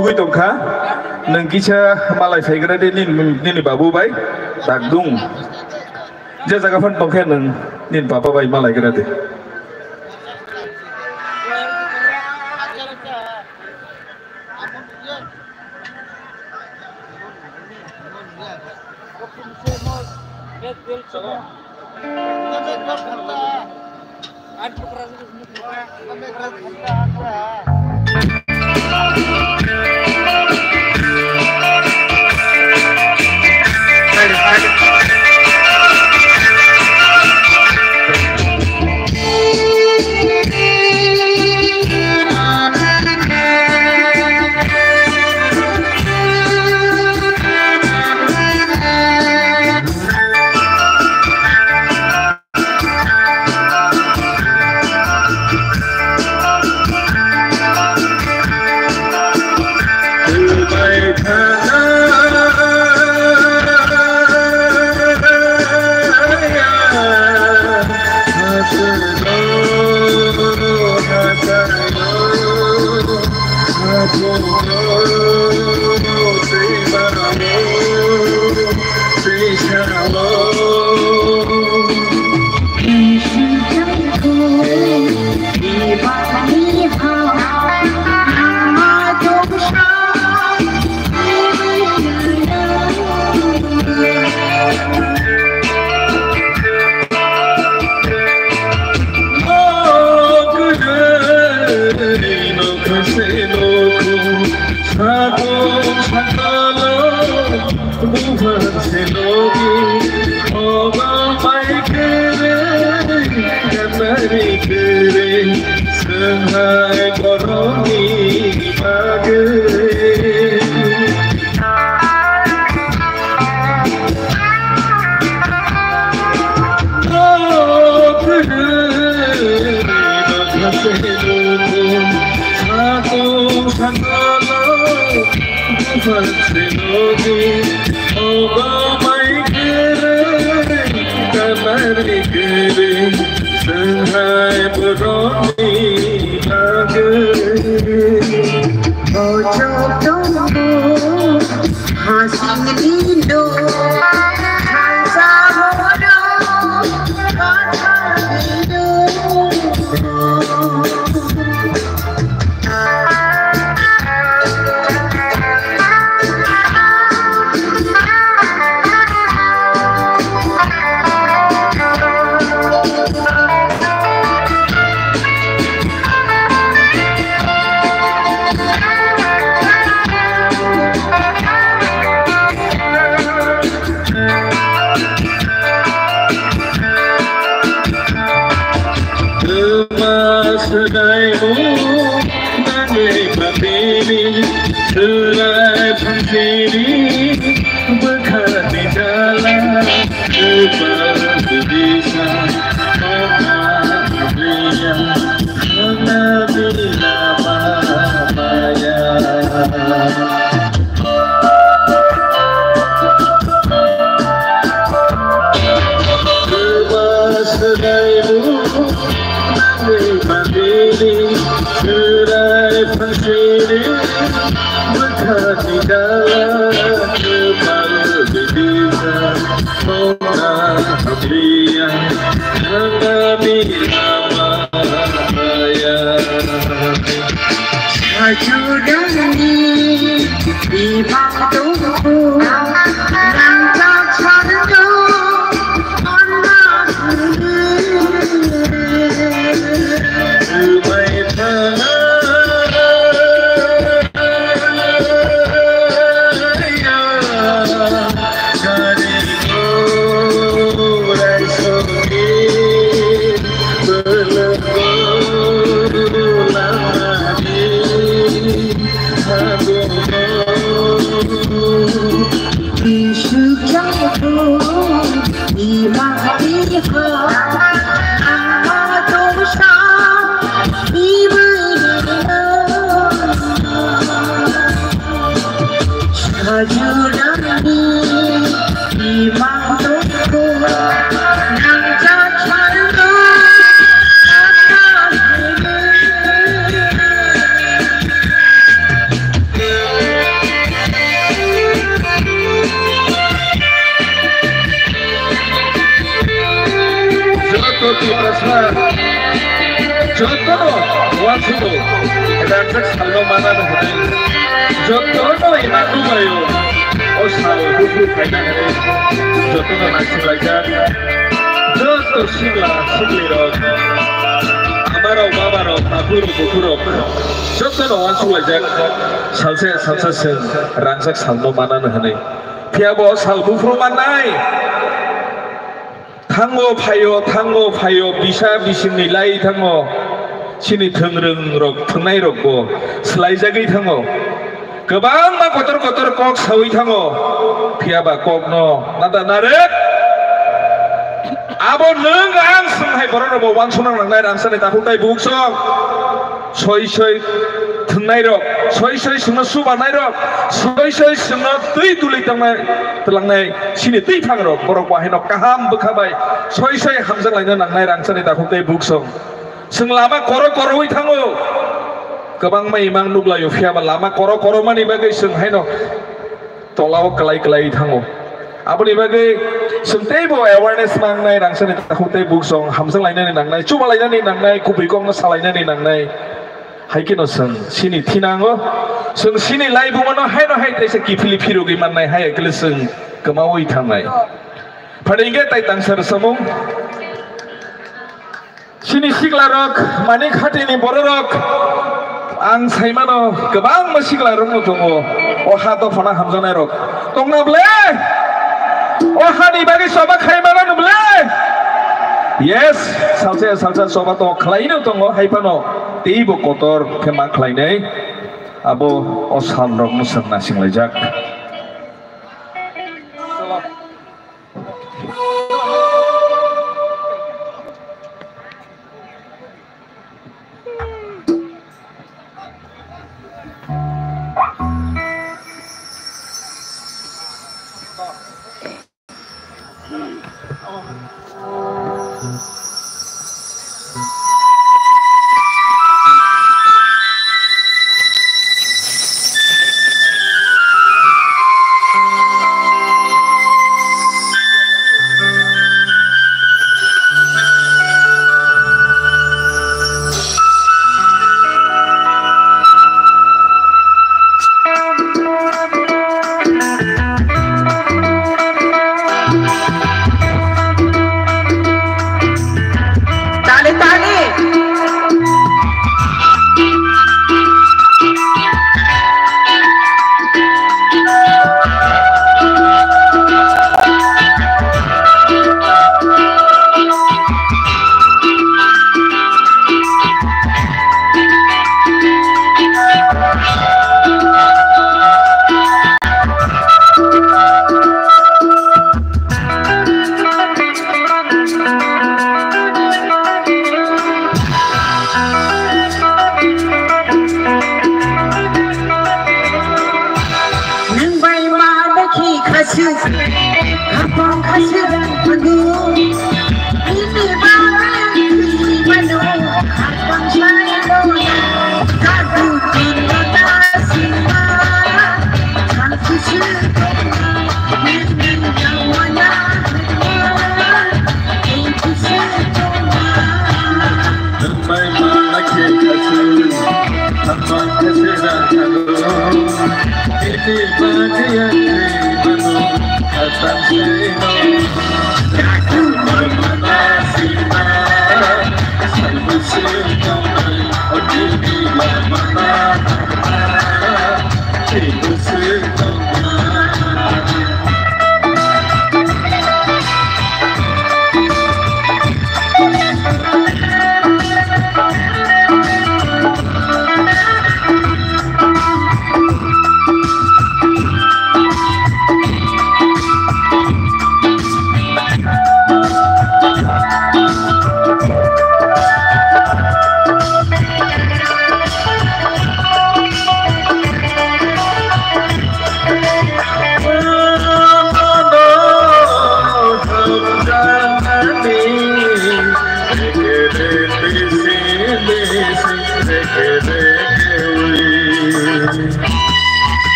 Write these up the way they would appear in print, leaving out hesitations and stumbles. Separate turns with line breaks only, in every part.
tugui tongkha nang kisa malai saigra de nin babu bai tak dung je jaga phan tongkha nang nin papa bai malai gra de Jotono iman lumayo, osal buku kainan ini. Jotono nasi belajar, joto singlirok, amarok babarok, aburuk bukurok. Jotono wansu belajar, salsa sen, rangsak salmo mana nih. Tiabo sal bufru manai. Tango payo, bisa nilai tango. Sini tengreng rok, tenai rok bo, selai jagai tango. Kebang ma kotor kok sawi tango. Piaba kok no, nada naret. Abo neng ang senghai boran bo wan sunang nang nai rangsan eta hutai buksong. Soi tenai rok, soi sengna suba nai rok, soi sengna tui tulik telang nai sini tui tang rok, borok wahenok kaham bekabai. Soi hamzang lainnya nang nai rangsan eta hutai buksong. Seng lama koro tango, kebang mai mang nuglayo fiaba lama koro mani bagai seng haino, tolaw kelai tango. Apa ni bagai seng tebo awareness mang nai rangsan itu takut tebo song hamseng lainnya ni nang nai, cuma lainnya ni nang nai kubikong na salainya ni nang nai. Hai kino seng sini tinango, seng sini lai bungono haino hai tese kipili piru giman nai hai keles seng kemawai tangai. Pada ingat tai tangsar semung. Sini siklarok, manik hati ni bororok, ang saimano kebang masiklarok mo tungo, oha to fana hamzana rok, tong na ble, oha ni bagi soba kaimano na ble, yes, salsa soba to klaino tungo haipano, tibo kotor kemak klainai, abo osan rok musang nasing lejak.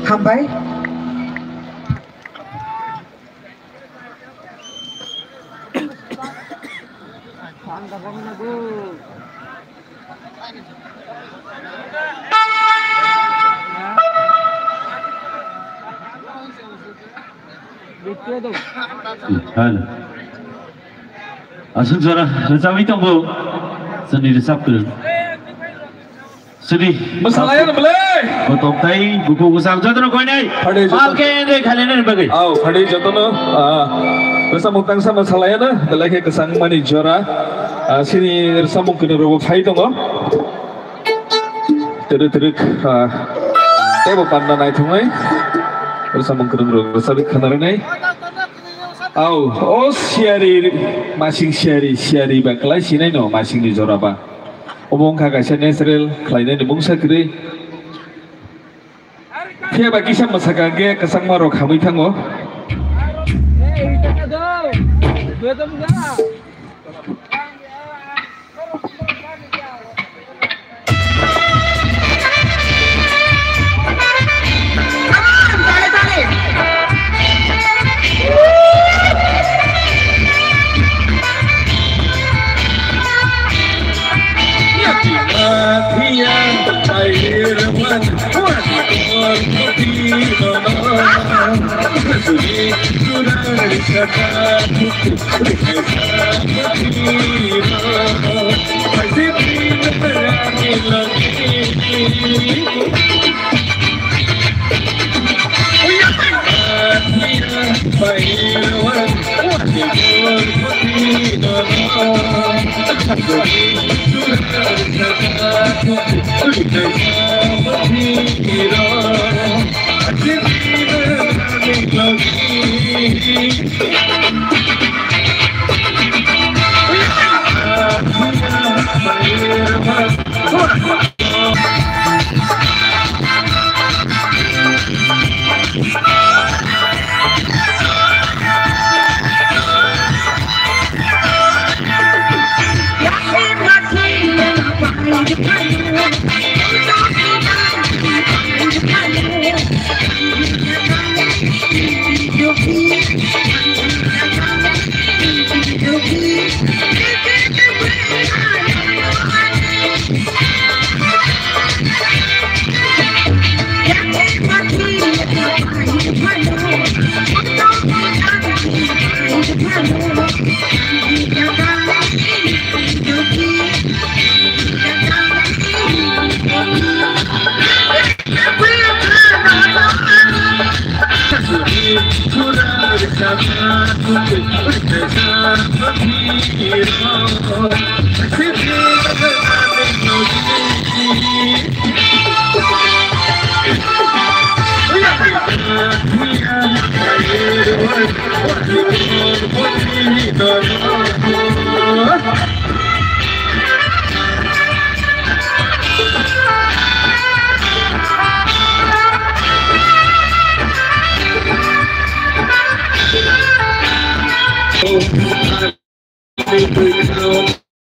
Hambai
Asal suara rencana itu bu, sendiri sabtu. Sedih.
Masalahnya boleh.
Betul tay buku usang jatuh kau ini. Makan deh kalian bagai.
Aw, hari jatuh no. Bersama tang sama masalahnya na, dalai ke kesang mani jora. Sini bersama kena robok hai tu no. Teruk. Tebo pandan naik tu mai. Bersama kena robok sabit kena naik. Aw, oh siari masing siari baklai sini no masing di jora ba. Omong kakak saya Nesril, klien ini bungsa kiri. Dia bagi saya masakan ke kesang marok kami tanggo. Oh,